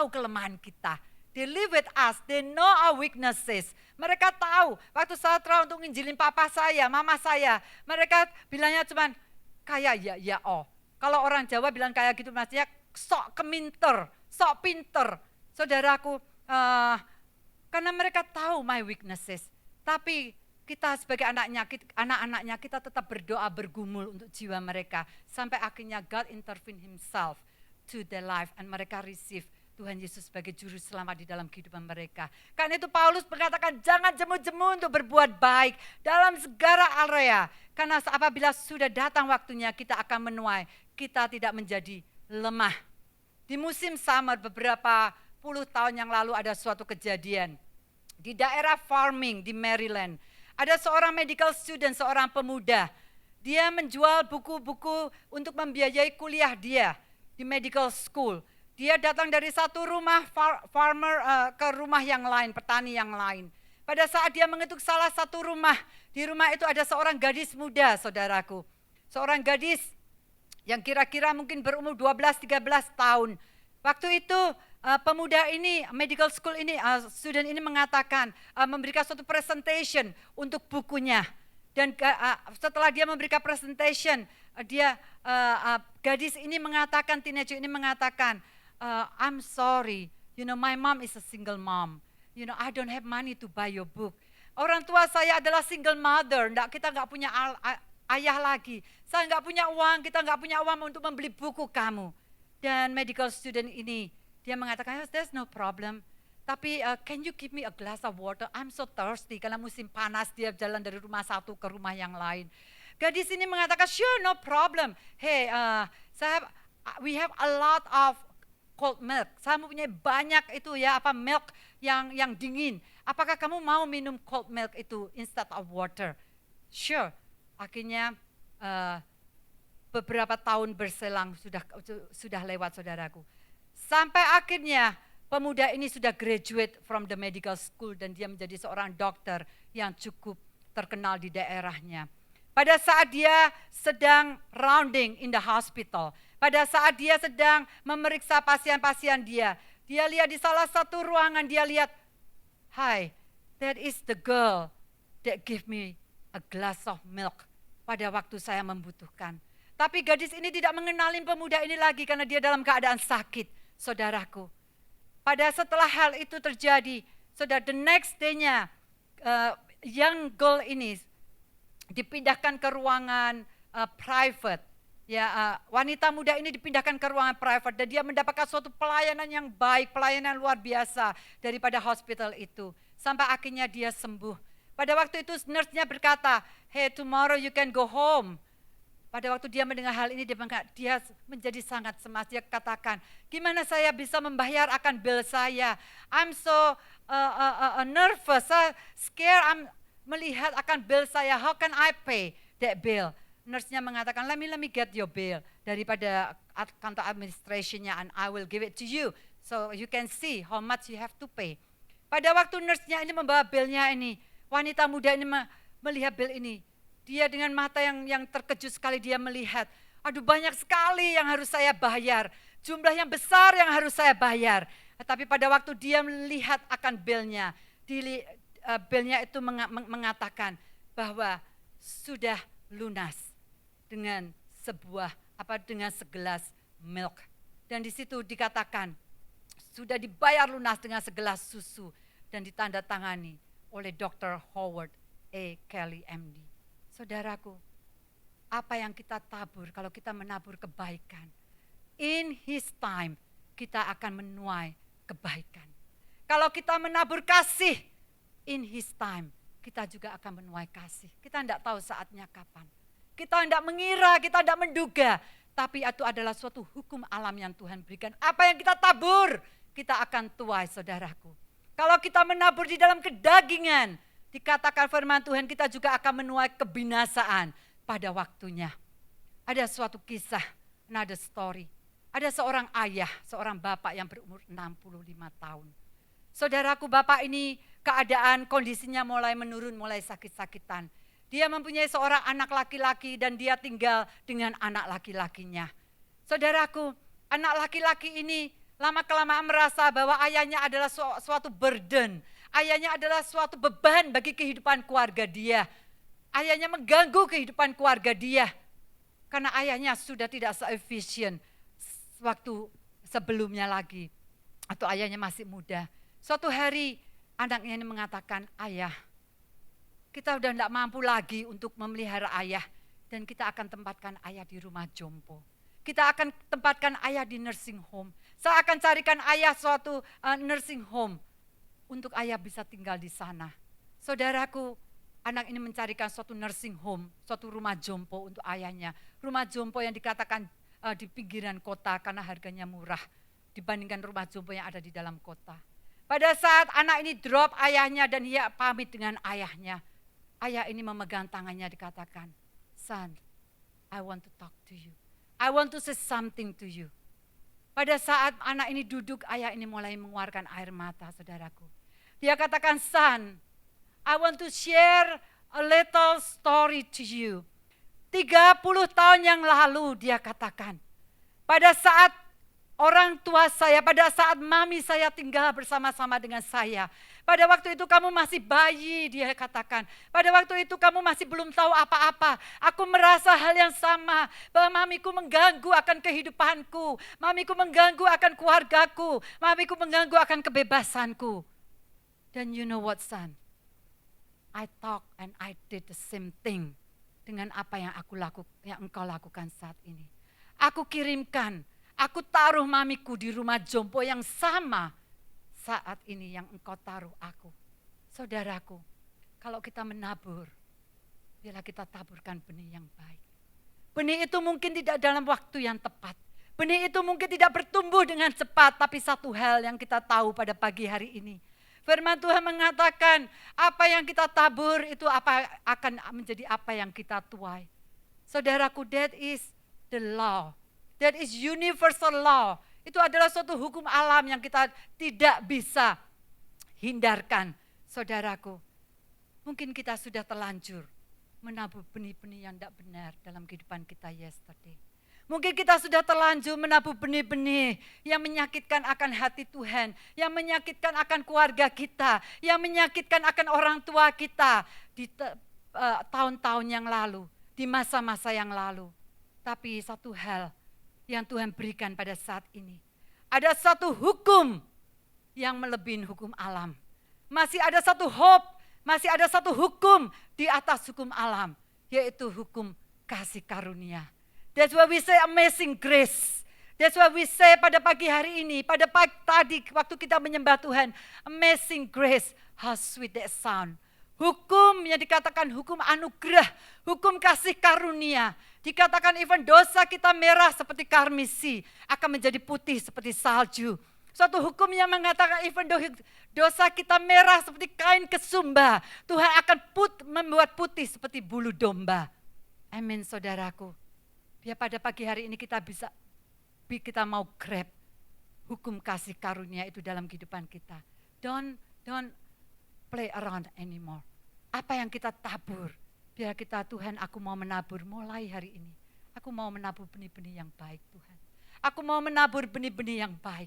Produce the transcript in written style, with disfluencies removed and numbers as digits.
tahu kelemahan kita. They live with us, they know our weaknesses. Mereka tahu, waktu saya try untuk nginjilin papa saya, mama saya, mereka bilangnya cuman, kayak ya oh. Kalau orang Jawa bilang kayak gitu maksudnya sok keminter, sok pinter. Saudaraku, karena mereka tahu my weaknesses. Tapi kita sebagai anak-anaknya kita tetap berdoa bergumul untuk jiwa mereka. Sampai akhirnya God intervene himself to their life and mereka receive Tuhan Yesus sebagai juru selamat di dalam kehidupan mereka. Karena itu Paulus mengatakan jangan jemu-jemu untuk berbuat baik dalam segala area. Karena apabila sudah datang waktunya kita akan menuai, kita tidak menjadi lemah. Di musim summer beberapa puluh tahun yang lalu ada suatu kejadian. Di daerah farming di Maryland, ada seorang medical student, seorang pemuda. Dia menjual buku-buku untuk membiayai kuliah dia di medical school. Dia datang dari satu rumah farmer ke rumah yang lain, petani yang lain. Pada saat dia mengetuk salah satu rumah, di rumah itu ada seorang gadis muda, saudaraku. Seorang gadis yang kira-kira mungkin berumur 12-13 tahun. Waktu itu pemuda ini, medical school ini, student ini mengatakan, memberikan suatu presentation untuk bukunya. Dan setelah dia memberikan presentation, gadis ini mengatakan, teenager ini mengatakan, I'm sorry, my mom is a single mom. I don't have money to buy your book. Orang tua saya adalah single mother, kita nggak punya ayah lagi. Saya nggak punya uang, kita nggak punya uang untuk membeli buku kamu. Dan medical student ini, dia mengatakan, there's no problem. Tapi can you give me a glass of water? I'm so thirsty. Karena musim panas dia jalan dari rumah satu ke rumah yang lain. Gadis ini mengatakan, sure, no problem. Hey, we have a lot of cold milk. Saya mempunyai banyak itu milk yang dingin. Apakah kamu mau minum cold milk itu instead of water? Sure. Akhirnya beberapa tahun berselang sudah lewat, saudaraku. Sampai akhirnya pemuda ini sudah graduate from the medical school dan dia menjadi seorang dokter yang cukup terkenal di daerahnya. Pada saat dia sedang rounding in the hospital, pada saat dia sedang memeriksa pasien-pasien dia lihat di salah satu ruangan, dia lihat, hi, that is the girl that give me a glass of milk pada waktu saya membutuhkan. Tapi gadis ini tidak mengenali pemuda ini lagi karena dia dalam keadaan sakit, saudaraku. Setelah hal itu terjadi, saudara, the next day-nya young girl ini dipindahkan ke ruangan private. Wanita muda ini dipindahkan ke ruangan private dan dia mendapatkan suatu pelayanan yang baik, pelayanan luar biasa daripada hospital itu. Sampai akhirnya dia sembuh. Pada waktu itu nurse-nya berkata, hey, tomorrow you can go home. Pada waktu dia mendengar hal ini, dia menjadi sangat cemas. Dia katakan, gimana saya bisa membayar akan bill saya? I'm so nervous, scared, I'm melihat akan bill saya. How can I pay that bill? Nurse-nya mengatakan, let me get your bill daripada kantor administration-nya and I will give it to you. So you can see how much you have to pay. Pada waktu nurse-nya ini membawa bill-nya ini, wanita muda ini melihat bill ini. Dia dengan mata yang terkejut sekali dia melihat, aduh banyak sekali yang harus saya bayar, jumlah yang besar yang harus saya bayar. Tapi pada waktu dia melihat akan bill-nya, bill-nya itu mengatakan bahwa sudah lunas dengan dengan segelas milk. Dan di situ dikatakan sudah dibayar lunas dengan segelas susu dan ditandatangani oleh Dr. Howard A. Kelly MD. Saudaraku, apa yang kita tabur kalau kita menabur kebaikan, in His time kita akan menuai kebaikan. Kalau kita menabur kasih, in His time kita juga akan menuai kasih. Kita tidak tahu saatnya kapan. Kita tidak mengira, kita tidak menduga. Tapi itu adalah suatu hukum alam yang Tuhan berikan. Apa yang kita tabur, kita akan tuai, saudaraku. Kalau kita menabur di dalam kedagingan, dikatakan firman Tuhan, kita juga akan menuai kebinasaan pada waktunya. Ada suatu kisah, another story. Ada seorang ayah, seorang bapak yang berumur 65 tahun. Saudaraku, bapak ini keadaan kondisinya mulai menurun, mulai sakit-sakitan. Dia mempunyai seorang anak laki-laki dan dia tinggal dengan anak laki-lakinya. Saudaraku, anak laki-laki ini lama-kelamaan merasa bahwa ayahnya adalah suatu burden. Ayahnya adalah suatu beban bagi kehidupan keluarga dia. Ayahnya mengganggu kehidupan keluarga dia. Karena ayahnya sudah tidak se-efisien waktu sebelumnya lagi. Atau ayahnya masih muda. Suatu hari anaknya ini mengatakan, ayah, kita udah tidak mampu lagi untuk memelihara ayah. Dan kita akan tempatkan ayah di rumah jompo. Kita akan tempatkan ayah di nursing home. Saya akan carikan ayah suatu nursing home. Untuk ayah bisa tinggal di sana. Saudaraku, anak ini mencarikan suatu nursing home, suatu rumah jompo untuk ayahnya. Rumah jompo yang dikatakan di pinggiran kota karena harganya murah dibandingkan rumah jompo yang ada di dalam kota. Pada saat anak ini drop ayahnya dan ia pamit dengan ayahnya. Ayah ini memegang tangannya dikatakan, son, I want to talk to you. I want to say something to you. Pada saat anak ini duduk, ayah ini mulai mengeluarkan air mata, saudaraku. Dia katakan, son, I want to share a little story to you. 30 tahun yang lalu dia katakan, pada saat orang tua saya, pada saat mami saya tinggal bersama-sama dengan saya. Pada waktu itu kamu masih bayi, dia katakan. Pada waktu itu kamu masih belum tahu apa-apa. Aku merasa hal yang sama, bahwa mamiku mengganggu akan kehidupanku. Mamiku mengganggu akan keluargaku. Mamiku mengganggu akan kebebasanku. Dan you know what, son? I talk and I did the same thing dengan apa yang engkau lakukan saat ini. Aku kirimkan, aku taruh mamiku di rumah jompo yang sama saat ini yang engkau taruh aku. Saudaraku, kalau kita menabur, biarlah kita taburkan benih yang baik. Benih itu mungkin tidak dalam waktu yang tepat. Benih itu mungkin tidak bertumbuh dengan cepat, tapi satu hal yang kita tahu pada pagi hari ini. Firman Tuhan mengatakan, apa yang kita tabur itu akan menjadi apa yang kita tuai. Saudaraku, that is the law. That is universal law. Itu adalah suatu hukum alam yang kita tidak bisa hindarkan. Saudaraku, mungkin kita sudah terlanjur menabur benih-benih yang tidak benar dalam kehidupan kita yesterday. Mungkin kita sudah terlanjur menabur benih-benih yang menyakitkan akan hati Tuhan, yang menyakitkan akan keluarga kita, yang menyakitkan akan orang tua kita di tahun-tahun yang lalu, di masa-masa yang lalu. Tapi satu hal yang Tuhan berikan pada saat ini, ada satu hukum yang melebihi hukum alam. Masih ada satu hope, masih ada satu hukum di atas hukum alam, yaitu hukum kasih karunia. That's why we say amazing grace. That's why we say pada pagi hari ini, pada pagi tadi waktu kita menyembah Tuhan, amazing grace, how sweet that sound. Hukum yang dikatakan hukum anugerah, hukum kasih karunia. Dikatakan even dosa kita merah seperti karmisi, akan menjadi putih seperti salju. Suatu hukum yang mengatakan even dosa kita merah seperti kain kesumba, Tuhan akan membuat putih seperti bulu domba. Amin, saudaraku. Biar pada pagi hari ini kita mau grab hukum kasih karunia itu dalam kehidupan kita. Don't play around anymore. Apa yang kita tabur, biar kita, Tuhan, aku mau menabur mulai hari ini. Aku mau menabur benih-benih yang baik, Tuhan. Aku mau menabur benih-benih yang baik.